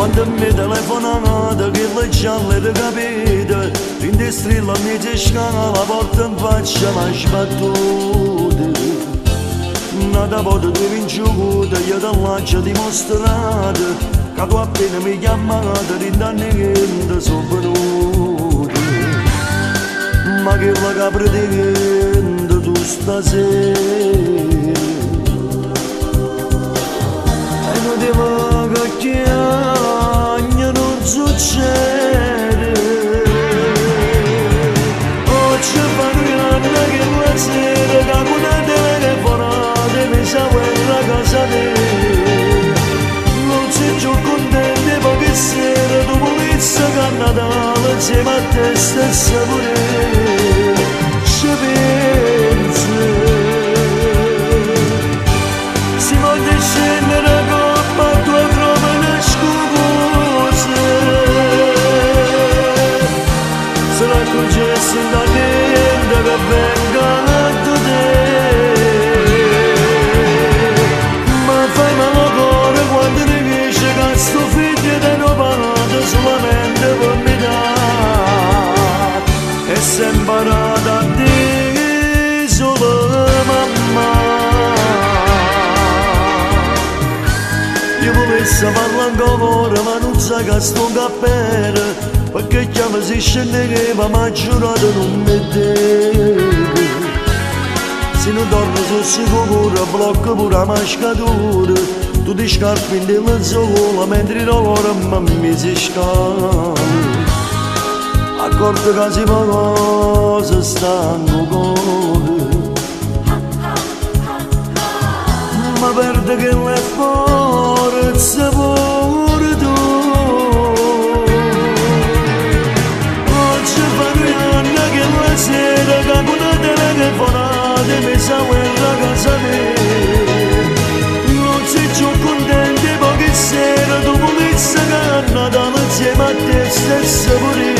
quando mi telefonata che le gialle le capite, in destrilla mi c'è scala, la porta in faccia ma sbattuta. Nata volta due vinciuta, io dall'accia dimostrata, che tu appena mi chiamata, rindanni che ti sono venuta. Ma che la capra di tu stasera, e non ti va che non succede. Oggi fanno un anno che la sera, da una telefonata mi sa quella casa mia. Non sei più contenti perché sera tu volessi che a Natale insieme a te stessa pure ci pensi. Si voglia scendere coppa a tua trova una scusa, se la concessi da niente che venga a te. Ma fai male cuore quando ti dice che sto figlio ti hanno parlato solamente per me dare, e sei imparata a dire solo mamma. Io volessi parlare ancora ma non sai che sto cappello, perché chiama si scendeva ma giurato non metteva. Se non torno sono sicuro blocco pure la mascatura, tu ti scarpi in della sola mentre l'ora mi si scala. Accorto che si fa cosa stanco cuore, ma perde che le forze pure tu. Oggi fanno un anno che la sera che una telefonata mi sa quella casa mia. Non sei più contenti perché sera tu volessi che a Natale insieme a te stessa pure